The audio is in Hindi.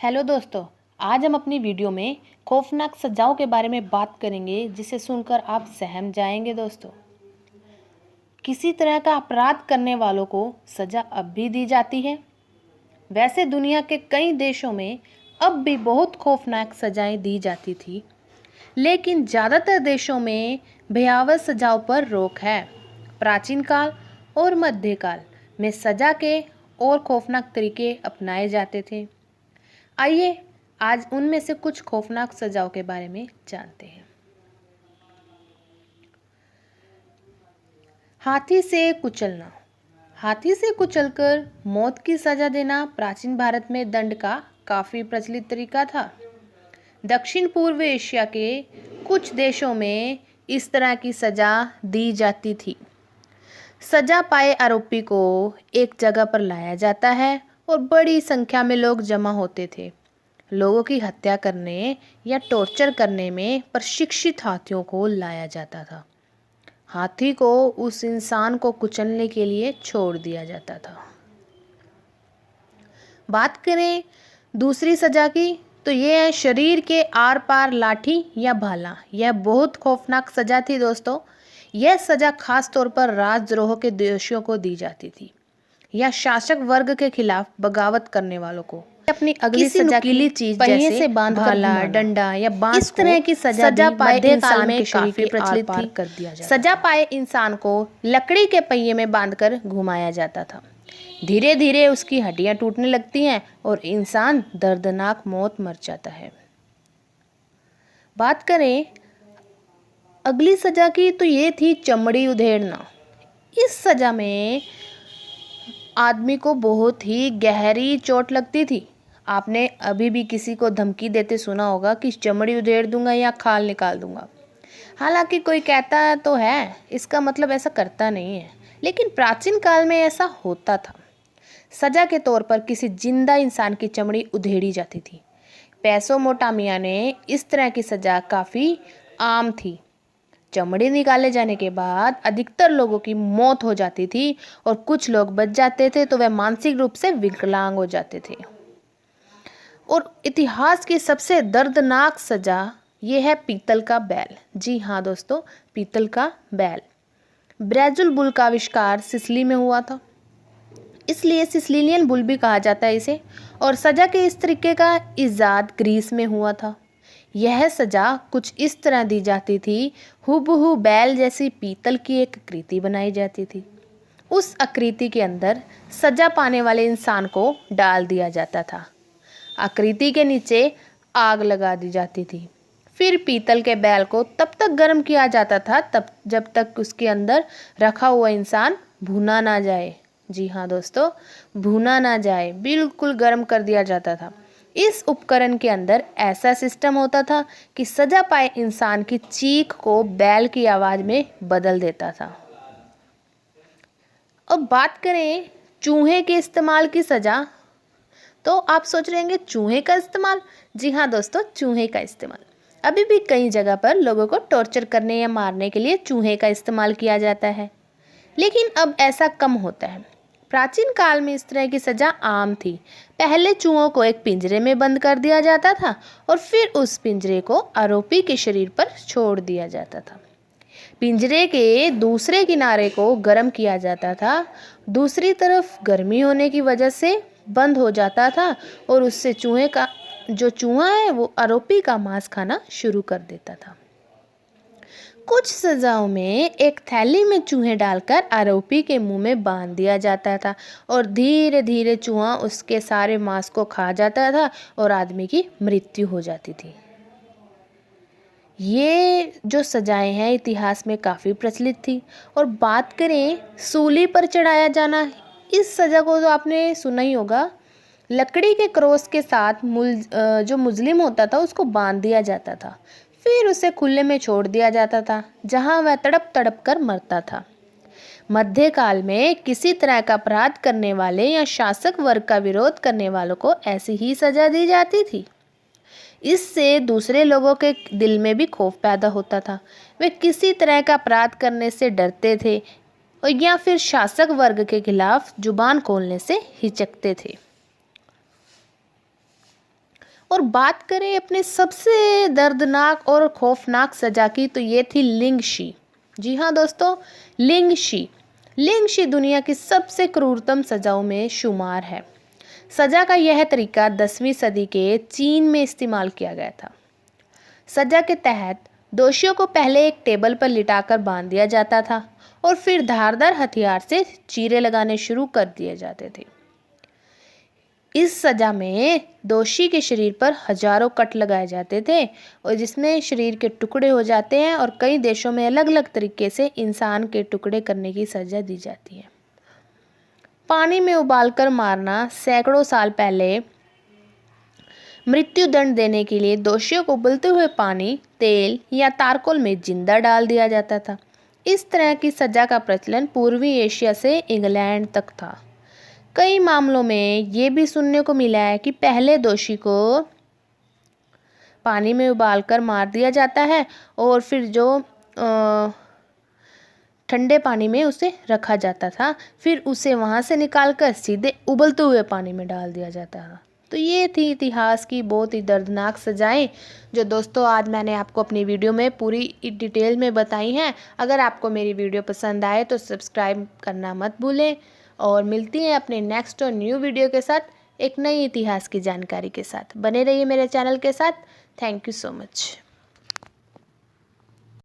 हेलो दोस्तों, आज हम अपनी वीडियो में खौफनाक सजाओं के बारे में बात करेंगे जिसे सुनकर आप सहम जाएंगे। दोस्तों, किसी तरह का अपराध करने वालों को सजा अब भी दी जाती है। वैसे दुनिया के कई देशों में अब भी बहुत खौफनाक सजाएं दी जाती थी, लेकिन ज़्यादातर देशों में भयावह सजाओं पर रोक है। प्राचीन काल और मध्यकाल में सजा के और खौफनाक तरीके अपनाए जाते थे। आइए आज उनमें से कुछ खौफनाक सजाओं के बारे में जानते हैं। हाथी से कुचलना। हाथी से कुचलकर मौत की सजा देना प्राचीन भारत में दंड का काफी प्रचलित तरीका था। दक्षिण पूर्व एशिया के कुछ देशों में इस तरह की सजा दी जाती थी। सजा पाए आरोपी को एक जगह पर लाया जाता है और बड़ी संख्या में लोग जमा होते थे। लोगों की हत्या करने या टॉर्चर करने में प्रशिक्षित हाथियों को लाया जाता था। हाथी को उस इंसान को कुचलने के लिए छोड़ दिया जाता था। बात करें दूसरी सजा की तो ये है शरीर के आर पार लाठी या भाला। यह बहुत खौफनाक सजा थी दोस्तों। यह सजा खास तौर पर राजद्रोह के दोषियों को दी जाती थी या शासक वर्ग के खिलाफ बगावत करने वालों को अपनी अगली सजा की चीज पहिए से बांध भाला, डंडा या बांस इस तरह की सजा पाए इंसान में काफी प्रचलित थी। कर दिया जाता सजा पाए इंसान को लकड़ी के पहिए में बांधकर घुमाया जाता था। धीरे धीरे उसकी हड्डियां टूटने लगती हैं और इंसान दर्दनाक मौत मर जाता है। बात करें अगली सजा की तो ये थी चमड़ी उधेड़ना। इस सजा में आदमी को बहुत ही गहरी चोट लगती थी। आपने अभी भी किसी को धमकी देते सुना होगा कि चमड़ी उधेड़ दूंगा या खाल निकाल दूंगा। हालांकि कोई कहता तो है, इसका मतलब ऐसा करता नहीं है, लेकिन प्राचीन काल में ऐसा होता था। सजा के तौर पर किसी जिंदा इंसान की चमड़ी उधेड़ी जाती थी। पैसों मोटा मियाँ ने इस तरह की सजा काफ़ी आम थी। चमड़ी निकाले जाने के बाद अधिकतर लोगों की मौत हो जाती थी और कुछ लोग बच जाते थे तो वह मानसिक रूप से विकलांग हो जाते थे। और इतिहास की सबसे दर्दनाक सजा यह है पीतल का बैल। जी हाँ दोस्तों, पीतल का बैल। ब्रेजुल बुल का आविष्कार सिसिली में हुआ था, इसलिए सिसिलियन बुल भी कहा जाता है इसे। और सजा के इस तरीके का इजाद ग्रीस में हुआ था। यह सजा कुछ इस तरह दी जाती थी, हुबहू बैल जैसी पीतल की एक आकृति बनाई जाती थी। उस आकृति के अंदर सजा पाने वाले इंसान को डाल दिया जाता था। आकृति के नीचे आग लगा दी जाती थी। फिर पीतल के बैल को तब तक गर्म किया जाता था जब तक उसके अंदर रखा हुआ इंसान भुना ना जाए। जी हाँ दोस्तों, भुना ना जाए, बिल्कुल गर्म कर दिया जाता था। इस उपकरण के अंदर ऐसा सिस्टम होता था कि सजा पाए इंसान की चीख को बैल की आवाज में बदल देता था। अब बात करें चूहे के इस्तेमाल की सजा, तो आप सोच रहे होंगे चूहे का इस्तेमाल। जी हाँ दोस्तों, चूहे का इस्तेमाल। अभी भी कई जगह पर लोगों को टॉर्चर करने या मारने के लिए चूहे का इस्तेमाल किया जाता है, लेकिन अब ऐसा कम होता है। प्राचीन काल में इस तरह की सजा आम थी। पहले चूहों को एक पिंजरे में बंद कर दिया जाता था और फिर उस पिंजरे को आरोपी के शरीर पर छोड़ दिया जाता था। पिंजरे के दूसरे किनारे को गर्म किया जाता था, दूसरी तरफ गर्मी होने की वजह से बंद हो जाता था और उससे चूहा है वो आरोपी का मांस खाना शुरू कर देता था। कुछ सजाओं में एक थैली में चूहे डालकर आरोपी के मुंह में बांध दिया जाता था और धीरे धीरे चूहा उसके सारे मांस को खा जाता था और आदमी की मृत्यु हो जाती थी। ये जो सजाएं हैं इतिहास में काफ़ी प्रचलित थी। और बात करें सूली पर चढ़ाया जाना, इस सजा को तो आपने सुना ही होगा। लकड़ी के क्रॉस के साथ जो मुस्लिम होता था उसको बांध दिया जाता था, फिर उसे खुले में छोड़ दिया जाता था जहां वह तड़प तड़प कर मरता था। मध्यकाल में किसी तरह का अपराध करने वाले या शासक वर्ग का विरोध करने वालों को ऐसी ही सजा दी जाती थी। इससे दूसरे लोगों के दिल में भी खौफ पैदा होता था। वे किसी तरह का अपराध करने से डरते थे और या फिर शासक वर्ग के खिलाफ जुबान खोलने से हिचकते थे। और बात करें अपने सबसे दर्दनाक और खौफनाक सज़ा की, तो ये थी लिंगशी। जी हाँ दोस्तों, लिंगशी। लिंगशी दुनिया की सबसे क्रूरतम सज़ाओं में शुमार है। सज़ा का यह तरीका 10वीं सदी के चीन में इस्तेमाल किया गया था। सज़ा के तहत दोषियों को पहले एक टेबल पर लिटाकर बांध दिया जाता था और फिर धारदार हथियार से चीरे लगाने शुरू कर दिए जाते थे। इस सज़ा में दोषी के शरीर पर हजारों कट लगाए जाते थे और जिसमें शरीर के टुकड़े हो जाते हैं, और कई देशों में अलग अलग तरीके से इंसान के टुकड़े करने की सज़ा दी जाती है। पानी में उबालकर मारना। सैकड़ों साल पहले मृत्यु दंड देने के लिए दोषियों को उबलते हुए पानी, तेल या तारकोल में जिंदा डाल दिया जाता था। इस तरह की सज़ा का प्रचलन पूर्वी एशिया से इंग्लैंड तक था। कई मामलों में ये भी सुनने को मिला है कि पहले दोषी को पानी में उबालकर मार दिया जाता है और फिर जो ठंडे पानी में उसे रखा जाता था, फिर उसे वहाँ से निकालकर सीधे उबलते हुए पानी में डाल दिया जाता था। तो ये थी इतिहास की बहुत ही दर्दनाक सज़ाएं, जो दोस्तों आज मैंने आपको अपनी वीडियो में पूरी डिटेल में बताई हैं। अगर आपको मेरी वीडियो पसंद आए तो सब्सक्राइब करना मत भूलें, और मिलती हैं अपने नेक्स्ट और न्यू वीडियो के साथ एक नई इतिहास की जानकारी के साथ। बने रहिए मेरे चैनल के साथ। Thank you so much.